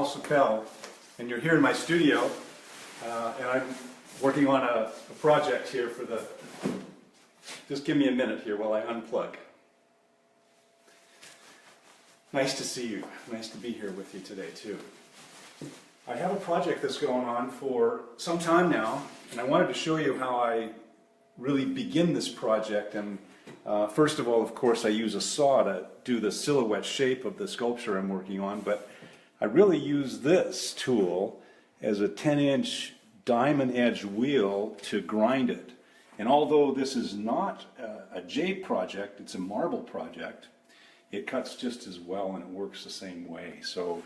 Lyle Sopel, and you're here in my studio, and I'm working on a project here for the... Just give me a minute here while I unplug. Nice to see you. Nice to be here with you today, too. I have a project that's going on for some time now, and I wanted to show you how I really begin this project. And first of all, of course, I use a saw to do the silhouette shape of the sculpture I'm working on, but I really use this tool as a 10-inch diamond edge wheel to grind it. And although this is not a jade project, it's a marble project, it cuts just as well and it works the same way. So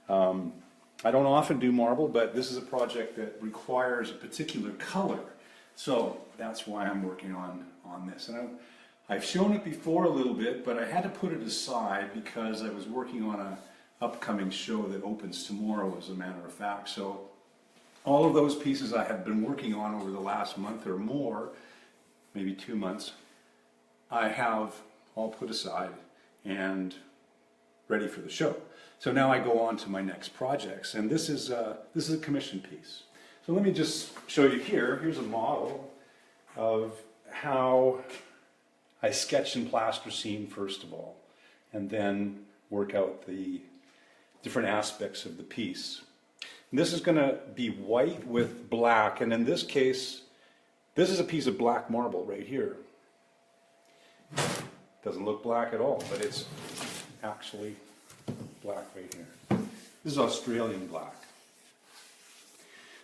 I don't often do marble, but this is a project that requires a particular color. So that's why I'm working on this. And I've shown it before a little bit, but I had to put it aside because I was working on an upcoming show that opens tomorrow, as a matter of fact. So all of those pieces I have been working on over the last month or more, maybe 2 months, I have all put aside and ready for the show. So now I go on to my next projects, and this is a commission piece. So let me just show you here. Here's a model of how I sketch and plasticine first of all, and then work out the different aspects of the piece. And this is going to be white with black, and in this case, this is a piece of black marble right here. Doesn't look black at all, but it's actually black right here. This is Australian black.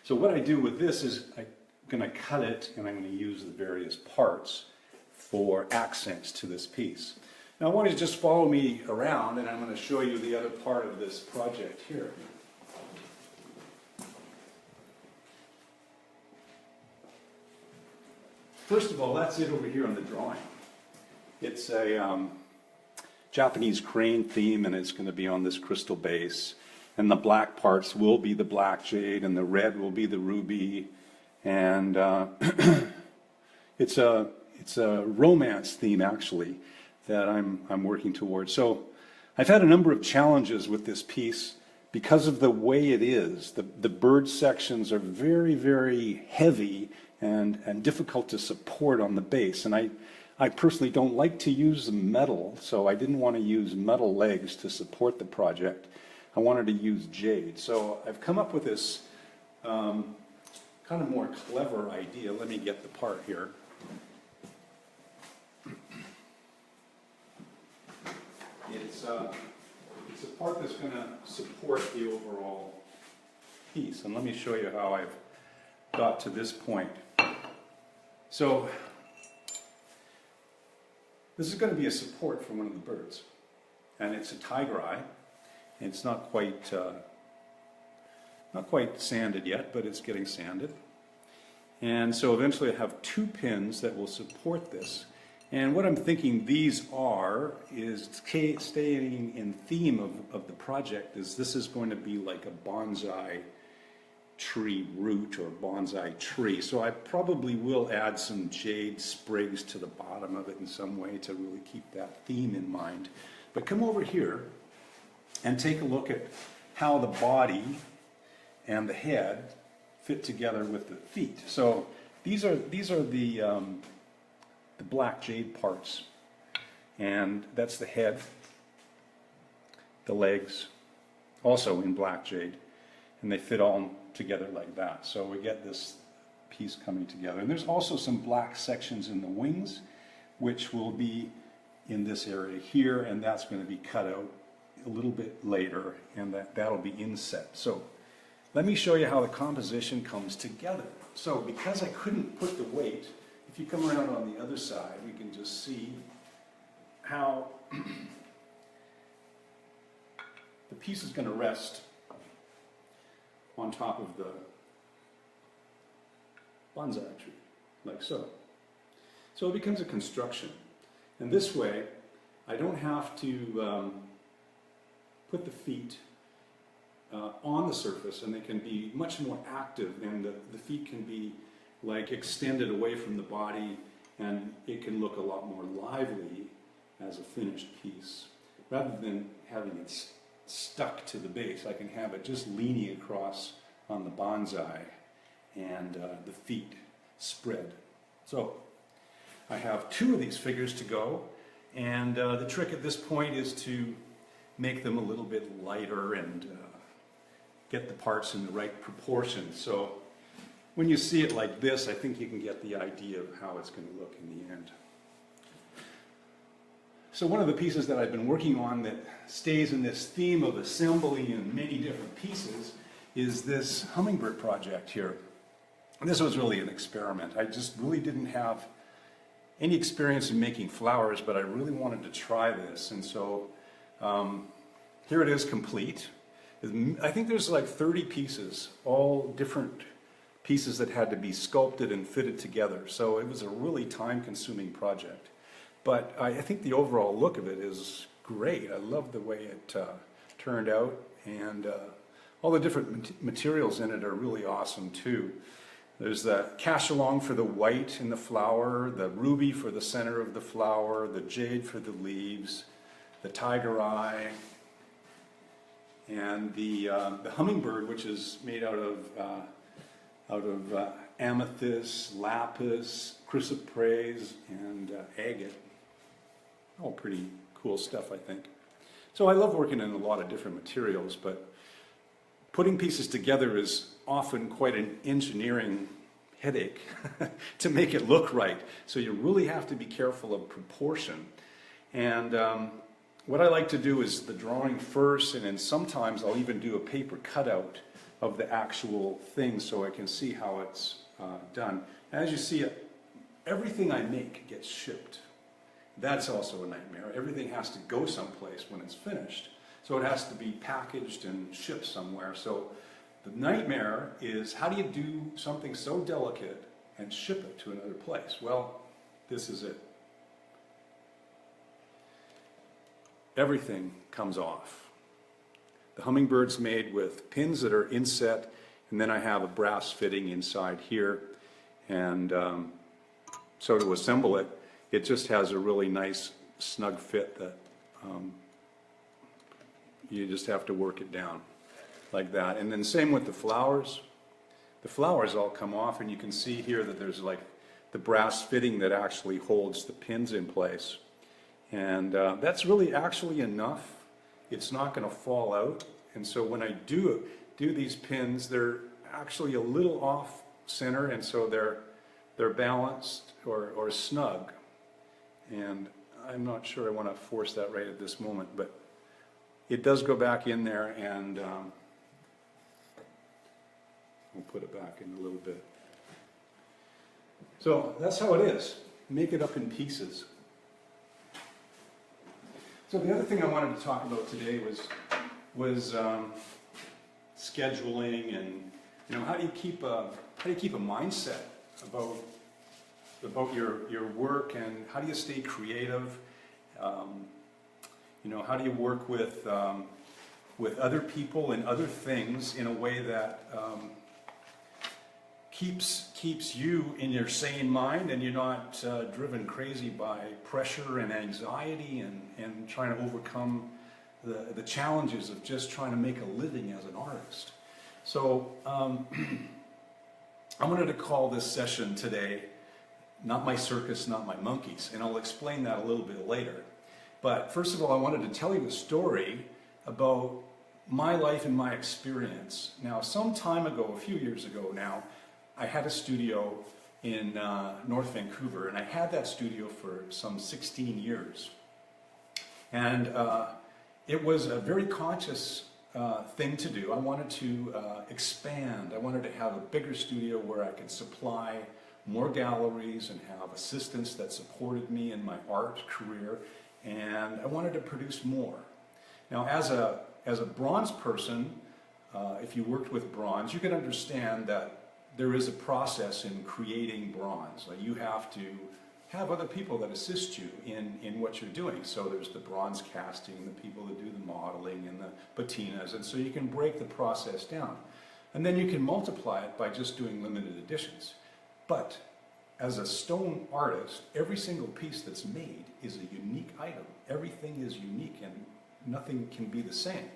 So what I do with this is I'm going to cut it, and I'm going to use the various parts for accents to this piece. Now I want you to just follow me around, and I'm going to show you the other part of this project here. First of all, that's it over here on the drawing. It's a Japanese crane theme, and it's going to be on this crystal base. And the black parts will be the black jade, and the red will be the ruby. And it's a romance theme, actually, that I'm working towards. So I've had a number of challenges with this piece because of the way it is. The bird sections are very, very heavy and difficult to support on the base. And I personally don't like to use metal, so I didn't want to use metal legs to support the project. I wanted to use jade. So I've come up with this kind of more clever idea. Let me get the part here. It's a part that's going to support the overall piece. And let me show you how I've got to this point. So this is going to be a support for one of the birds. And it's a tiger eye. It's not quite sanded yet, but it's getting sanded. And so eventually I have 2 pins that will support this. And what I'm thinking these is staying in theme of the project, is this is going to be like a bonsai tree root or bonsai tree. So I probably will add some jade sprigs to the bottom of it in some way to really keep that theme in mind. But come over here and take a look at how the body and the head fit together with the feet. So these are the black jade parts, and that's the head, the legs, also in black jade, and they fit all together like that. So we get this piece coming together. And there's also some black sections in the wings, which will be in this area here, and that's going to be cut out a little bit later, and that'll be inset. So let me show you how the composition comes together. So because I couldn't put the weight, if you come around on the other side, we can just see how the piece is going to rest on top of the bonsai tree, like so. So it becomes a construction. And this way, I don't have to put the feet on the surface, and they can be much more active, and the feet can be like extended away from the body, and it can look a lot more lively as a finished piece, rather than having it stuck to the base. I can have it just leaning across on the bonsai and the feet spread. So I have 2 of these figures to go, and the trick at this point is to make them a little bit lighter and get the parts in the right proportion. So when you see it like this, I think you can get the idea of how it's going to look in the end. So one of the pieces that I've been working on that stays in this theme of assembly in many different pieces is this hummingbird project here. And this was really an experiment. I just really didn't have any experience in making flowers, but I really wanted to try this. And so here it is complete. I think there's like 30 pieces, all different pieces that had to be sculpted and fitted together. So it was a really time-consuming project. But I think the overall look of it is great. I love the way it turned out, and all the different materials in it are really awesome too. There's the cachalong for the white in the flower, the ruby for the center of the flower, the jade for the leaves, the tiger eye, and the hummingbird, which is made out of amethyst, lapis, chrysoprase, and agate. All pretty cool stuff, I think. So I love working in a lot of different materials, but putting pieces together is often quite an engineering headache to make it look right. So you really have to be careful of proportion. And what I like to do is the drawing first, and then sometimes I'll even do a paper cutout of the actual thing so I can see how it's done. As you see, everything I make gets shipped. That's also a nightmare. Everything has to go someplace when it's finished. So it has to be packaged and shipped somewhere. So the nightmare is, how do you do something so delicate and ship it to another place? Well, this is it. Everything comes off. The hummingbird's made with pins that are inset, and then I have a brass fitting inside here. And so to assemble it, it just has a really nice snug fit that you just have to work it down like that. And then same with the flowers. The flowers all come off, and you can see here that there's like the brass fitting that actually holds the pins in place. And that's really actually enough. It's not going to fall out. And so when I do these pins, they're actually a little off center, and so they're balanced or snug. And I'm not sure I want to force that right at this moment, but it does go back in there, and we'll put it back in a little bit. So that's how it is. Make it up in pieces. So the other thing I wanted to talk about today was scheduling, and how do you keep a mindset about your work, and how do you stay creative? How do you work with other people and other things in a way that keeps you in your sane mind, and you're not driven crazy by pressure and anxiety and trying to overcome the challenges of just trying to make a living as an artist. So I wanted to call this session today, Not My Circus, Not My Monkeys, and I'll explain that a little bit later. But first of all, I wanted to tell you a story about my life and my experience. Now, some time ago, a few years ago now, I had a studio in North Vancouver, and I had that studio for some 16 years. And it was a very conscious thing to do. I wanted to expand. I wanted to have a bigger studio where I could supply more galleries and have assistants that supported me in my art career, and I wanted to produce more. Now, as a bronze person, if you worked with bronze, you can understand that there is a process in creating bronze. Like, you have to have other people that assist you in what you're doing. So there's the bronze casting, the people that do the modeling and the patinas, and so you can break the process down. And then you can multiply it by just doing limited editions. But as a stone artist, every single piece that's made is a unique item. Everything is unique, and nothing can be the same.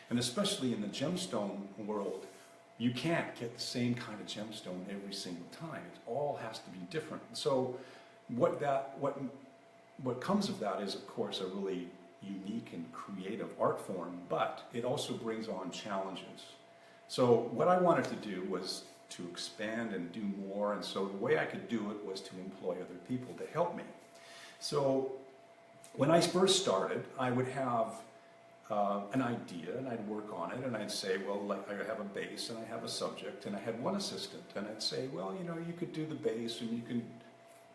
And especially in the gemstone world, you can't get the same kind of gemstone every single time. It all has to be different. So what comes of that is, of course, a really unique and creative art form, but it also brings on challenges. So what I wanted to do was to expand and do more, and so the way I could do it was to employ other people to help me. So when I first started, I would have an idea, and I'd work on it, and I'd say, well, like, I have a base, and I have a subject, and I had one assistant, and I'd say, well, you know, you could do the base, and you can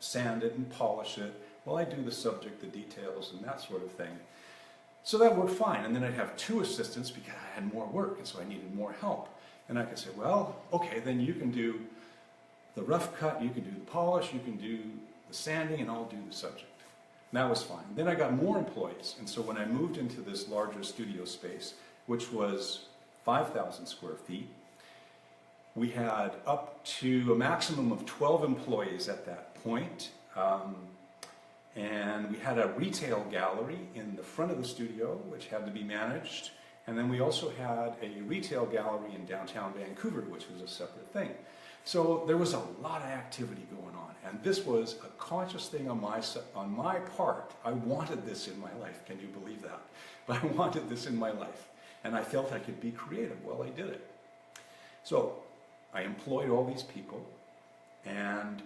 sand it and polish it. Well, I do the subject, the details, and that sort of thing. So that worked fine, and then I'd have two assistants because I had more work, and so I needed more help. And I could say, well, okay, then you can do the rough cut, you can do the polish, you can do the sanding, and I'll do the subject. And that was fine. Then I got more employees, and so when I moved into this larger studio space, which was 5,000 square feet, we had up to a maximum of 12 employees at that point. And we had a retail gallery in the front of the studio, which had to be managed. And then we also had a retail gallery in downtown Vancouver, which was a separate thing. So there was a lot of activity going on. And this was a conscious thing on my part. I wanted this in my life. Can you believe that? But I wanted this in my life. And I felt I could be creative. Well, I did it. So I employed all these people. And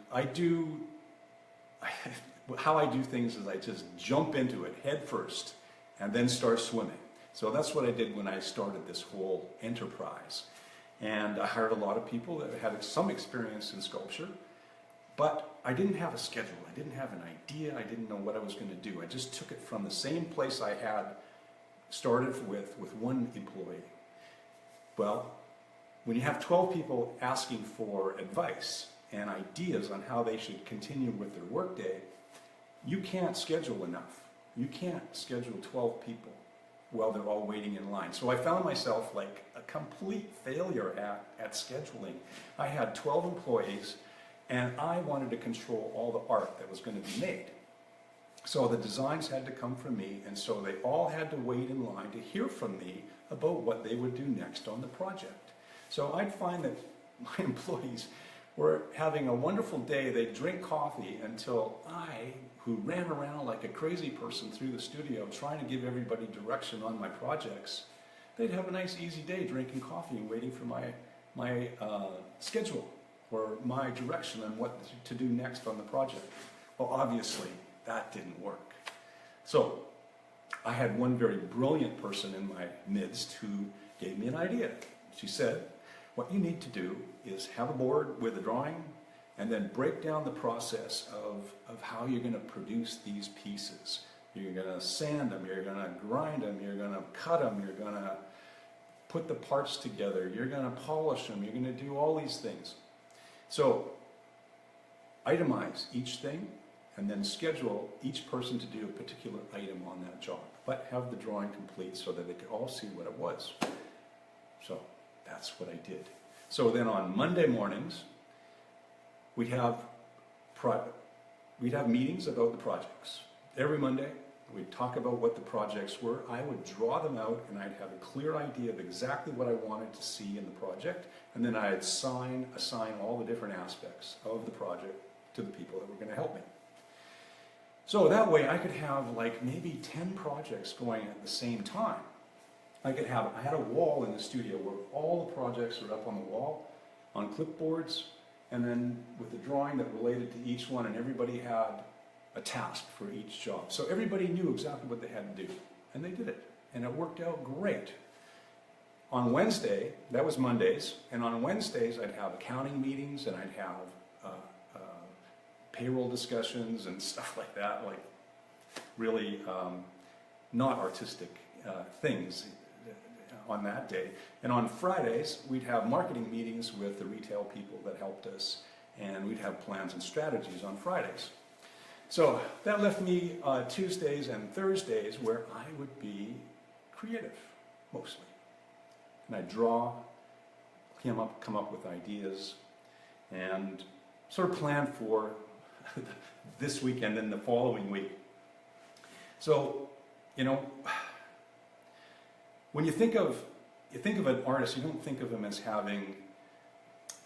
how I do things is I just jump into it head first and then start swimming. So that's what I did when I started this whole enterprise. And I hired a lot of people that had some experience in sculpture, but I didn't have a schedule. I didn't have an idea. I didn't know what I was going to do. I just took it from the same place I had started with one employee. Well, when you have 12 people asking for advice and ideas on how they should continue with their workday, you can't schedule enough. You can't schedule 12 people while they're all waiting in line. So I found myself like a complete failure at scheduling. I had 12 employees, and I wanted to control all the art that was going to be made. So the designs had to come from me, and so they all had to wait in line to hear from me about what they would do next on the project. So I'd find that my employees were having a wonderful day. They'd drink coffee until I, who ran around like a crazy person through the studio trying to give everybody direction on my projects, they'd have a nice easy day drinking coffee and waiting for my schedule or my direction on what to do next on the project. Well, obviously, that didn't work. So I had one very brilliant person in my midst who gave me an idea. She said, what you need to do is have a board with a drawing and then break down the process of how you're going to produce these pieces. You're going to sand them, you're going to grind them, you're going to cut them, you're going to put the parts together, you're going to polish them, you're going to do all these things. So itemize each thing and then schedule each person to do a particular item on that job, but have the drawing complete so that they could all see what it was. So that's what I did. So then on Monday mornings, we'd have meetings about the projects. Every Monday, we'd talk about what the projects were. I would draw them out, and I'd have a clear idea of exactly what I wanted to see in the project, and then I'd assign all the different aspects of the project to the people that were going to help me. So that way I could have like maybe 10 projects going at the same time. I had a wall in the studio where all the projects are up on the wall on clipboards, and then with the drawing that related to each one, and everybody had a task for each job. So everybody knew exactly what they had to do, and they did it, and it worked out great. On Wednesday, that was Mondays, and on Wednesdays I'd have accounting meetings, and I'd have payroll discussions and stuff like that, like really not artistic things on that day. And on Fridays, we'd have marketing meetings with the retail people that helped us, and we'd have plans and strategies on Fridays. So that left me Tuesdays and Thursdays where I would be creative, mostly. And I'd draw, come up with ideas, and sort of plan for this weekend and the following week. So, you know, when you think of you think of an artist, you don't think of him as having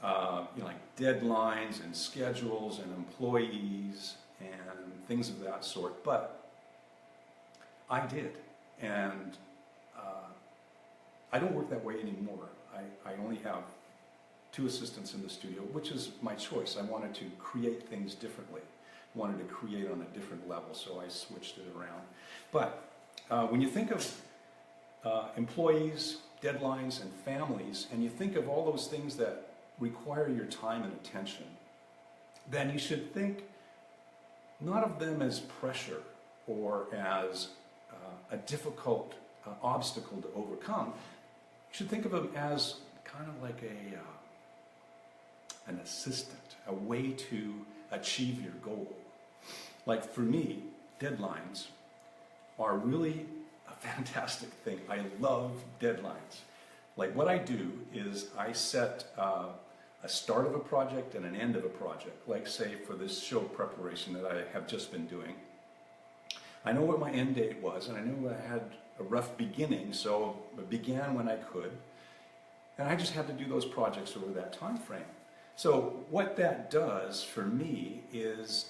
like deadlines and schedules and employees and things of that sort, but I did, and I don't work that way anymore. I only have 2 assistants in the studio, which is my choice. I wanted to create things differently. I wanted to create on a different level, so I switched it around. But when you think of employees, deadlines, and families, and you think of all those things that require your time and attention, then you should think not of them as pressure or as a difficult obstacle to overcome. You should think of them as kind of like an assistant, a way to achieve your goal. Like for me, deadlines are really a fantastic thing. I love deadlines. Like what I do is I set a start of a project and an end of a project. Like say for this show preparation that I have just been doing. I know what my end date was, and I knew I had a rough beginning, so I began when I could. And I just had to do those projects over that time frame. So what that does for me is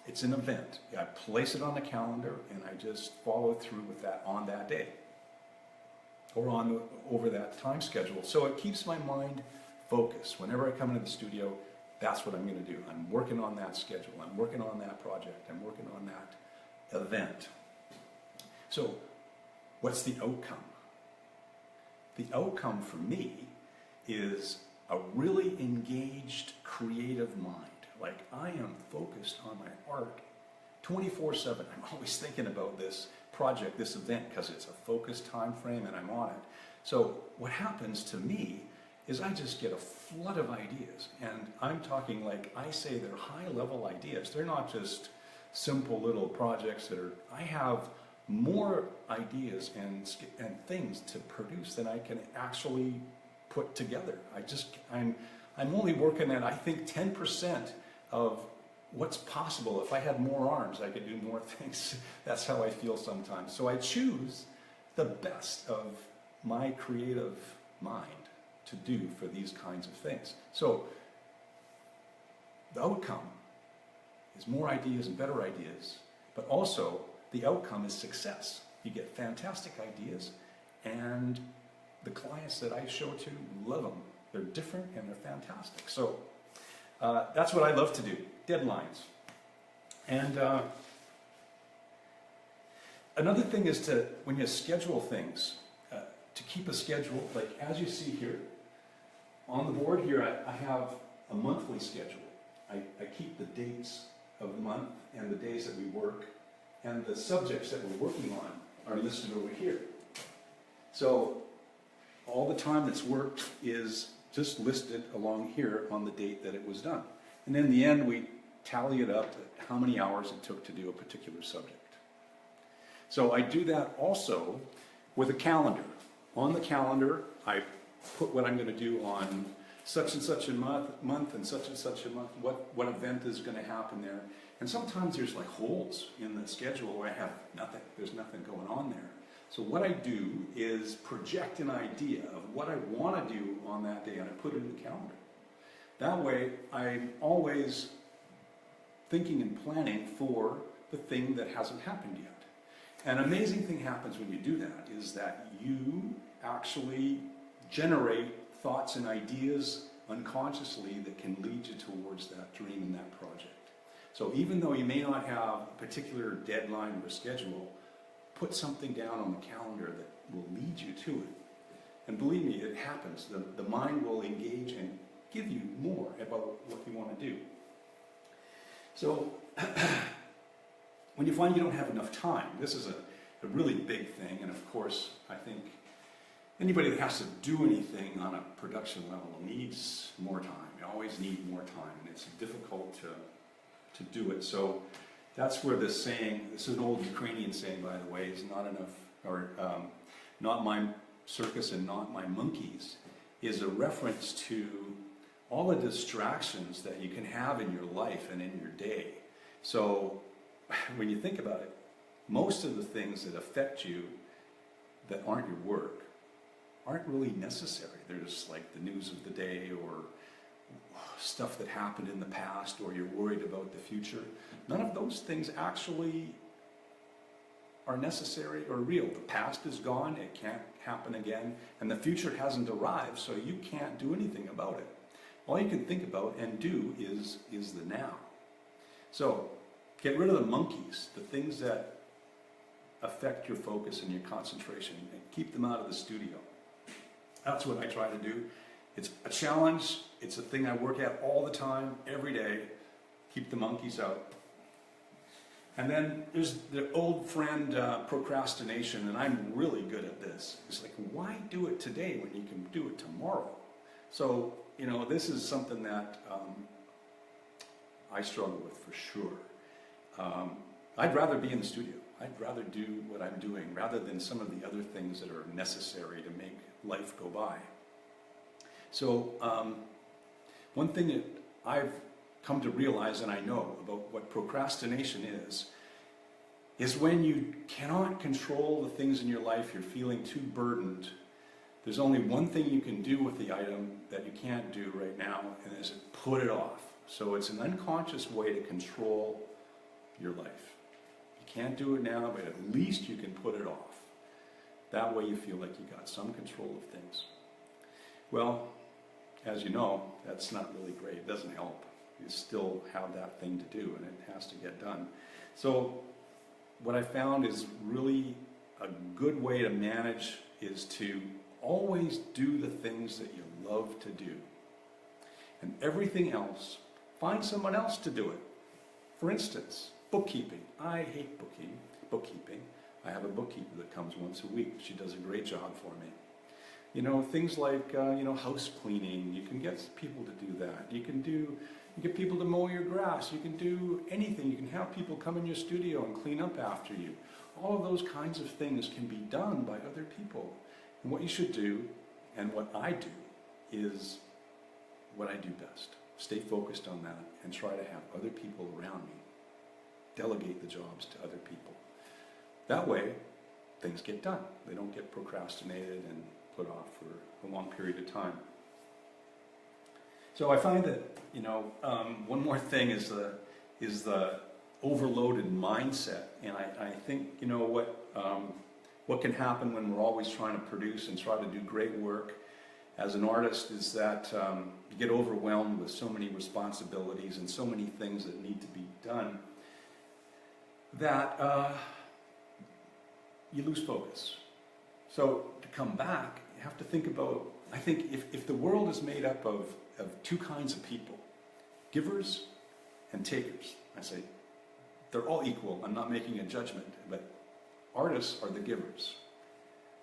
it's an event. I place it on the calendar and I just follow through with that on that day or over that time schedule. So it keeps my mind focused. Whenever I come into the studio, that's what I'm going to do. I'm working on that schedule. I'm working on that project. I'm working on that event. So what's the outcome? The outcome for me is a really engaged, creative mind. Like I am focused on my art 24/7. I'm always thinking about this project, this event, because it's a focused time frame and I'm on it. So what happens to me is I just get a flood of ideas. And I'm talking like, I say they're high-level ideas. They're not just simple little projects that are, I have more ideas and things to produce than I can actually put together. I'm only working at, I think, 10% of what's possible. If I had more arms, I could do more things. That's how I feel sometimes. So I choose the best of my creative mind to do for these kinds of things. So the outcome is more ideas and better ideas, but also the outcome is success. You get fantastic ideas, and the clients that I show to love them. They're different and they're fantastic. So that's what I love to do, deadlines. And another thing is to, when you schedule things, to keep a schedule, like as you see here, on the board here I have a monthly schedule. I keep the dates of the month and the days that we work, and the subjects that we're working on are listed over here. So all the time that's worked is just listed along here on the date that it was done. And in the end, we tally it up at how many hours it took to do a particular subject. So I do that also with a calendar. On the calendar, I put what I'm going to do on such and such a month and such a month, what event is going to happen there. And sometimes there's like holes in the schedule where I have nothing, there's nothing going on there. So what I do is project an idea of what I want to do on that day, and I put it in the calendar. That way, I'm always thinking and planning for the thing that hasn't happened yet. An amazing thing happens when you do that is that you actually generate thoughts and ideas unconsciously that can lead you towards that dream and that project. So even though you may not have a particular deadline or schedule, put something down on the calendar that will lead you to it. And believe me, it happens. The mind will engage and give you more about what you want to do. So when you find you don't have enough time, this is a really big thing, and of course, I think anybody that has to do anything on a production level needs more time. You always need more time, and it's difficult to do it. So that's where this saying, this is an old Ukrainian saying, by the way, is not enough, or not my circus and not my monkeys, is a reference to all the distractions that you can have in your life and in your day. So when you think about it, most of the things that affect you that aren't your work aren't really necessary. There's like the news of the day or stuff that happened in the past, or you're worried about the future. None of those things actually are necessary or real. The past is gone, it can't happen again, and the future hasn't arrived, so you can't do anything about it. All you can think about and do is the now. So get rid of the monkeys, the things that affect your focus and your concentration, and keep them out of the studio. That's what I try to do. It's a challenge. It's a thing I work at all the time, every day. Keep the monkeys out. And then there's the old friend procrastination, and I'm really good at this. It's like, why do it today when you can do it tomorrow? So, you know, this is something that I struggle with for sure. I'd rather be in the studio. I'd rather do what I'm doing rather than some of the other things that are necessary to make life go by. So one thing that I've come to realize, and I know about what procrastination is when you cannot control the things in your life, you're feeling too burdened. There's only one thing you can do with the item that you can't do right now, and is put it off. So it's an unconscious way to control your life. You can't do it now, but at least you can put it off. That way you feel like you got some control of things. Well, as you know, that's not really great. It doesn't help. You still have that thing to do, and it has to get done. So what I found is really a good way to manage is to always do the things that you love to do. And everything else, find someone else to do it. For instance, bookkeeping. I hate bookkeeping. I have a bookkeeper that comes once a week. She does a great job for me. You know, things like, house cleaning. You can get people to do that. You get people to mow your grass. You can do anything. You can have people come in your studio and clean up after you. All of those kinds of things can be done by other people. And what you should do, and what I do, is what I do best. Stay focused on that and try to have other people around me. Delegate the jobs to other people. That way, things get done. They don't get procrastinated and put off for a long period of time. So I find that, one more thing is the overloaded mindset. And I think, what can happen when we're always trying to produce and try to do great work as an artist is that you get overwhelmed with so many responsibilities and so many things that need to be done that you lose focus. So to come back, you have to think about, I think if the world is made up of two kinds of people, givers and takers, I say they're all equal. I'm not making a judgment, but artists are the givers.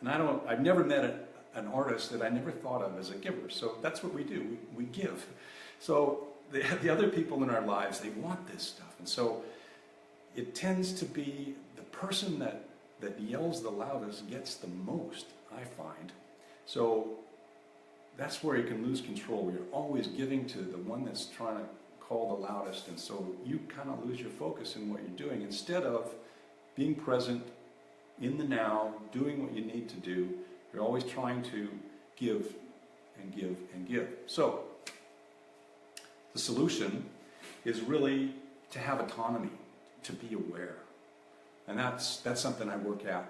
And I've never met an artist that I never thought of as a giver. So that's what we do, we give. So the other people in our lives, they want this stuff. And so it tends to be the person that yells the loudest gets the most, I find. So that's where you can lose control. You're always giving to the one that's trying to call the loudest, and so you kind of lose your focus in what you're doing. Instead of being present in the now, doing what you need to do, you're always trying to give and give and give. So the solution is really to have autonomy, to be aware. And that's something I work at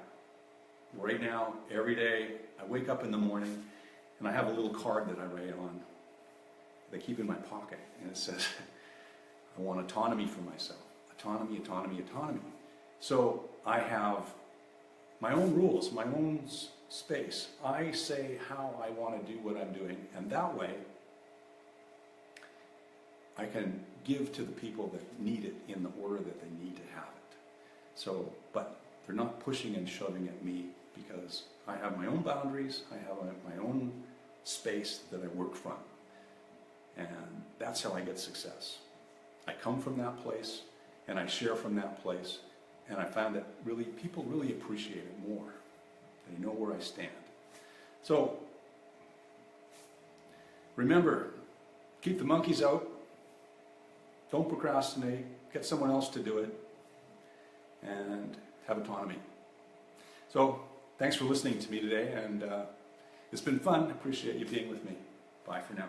right now, every day. I wake up in the morning and I have a little card that I write on, that I keep in my pocket, and it says, I want autonomy for myself. Autonomy, autonomy, autonomy. So I have my own rules, my own space. I say how I want to do what I'm doing, and that way I can give to the people that need it in the order that they need to have it. So, but they're not pushing and shoving at me, because I have my own boundaries, I have my own space that I work from. And that's how I get success. I come from that place, and I share from that place, and I found that really people really appreciate it more. They know where I stand. So, remember, keep the monkeys out, don't procrastinate, get someone else to do it, and have autonomy. So, thanks for listening to me today, and It's been fun. I appreciate you being with me. Bye for now.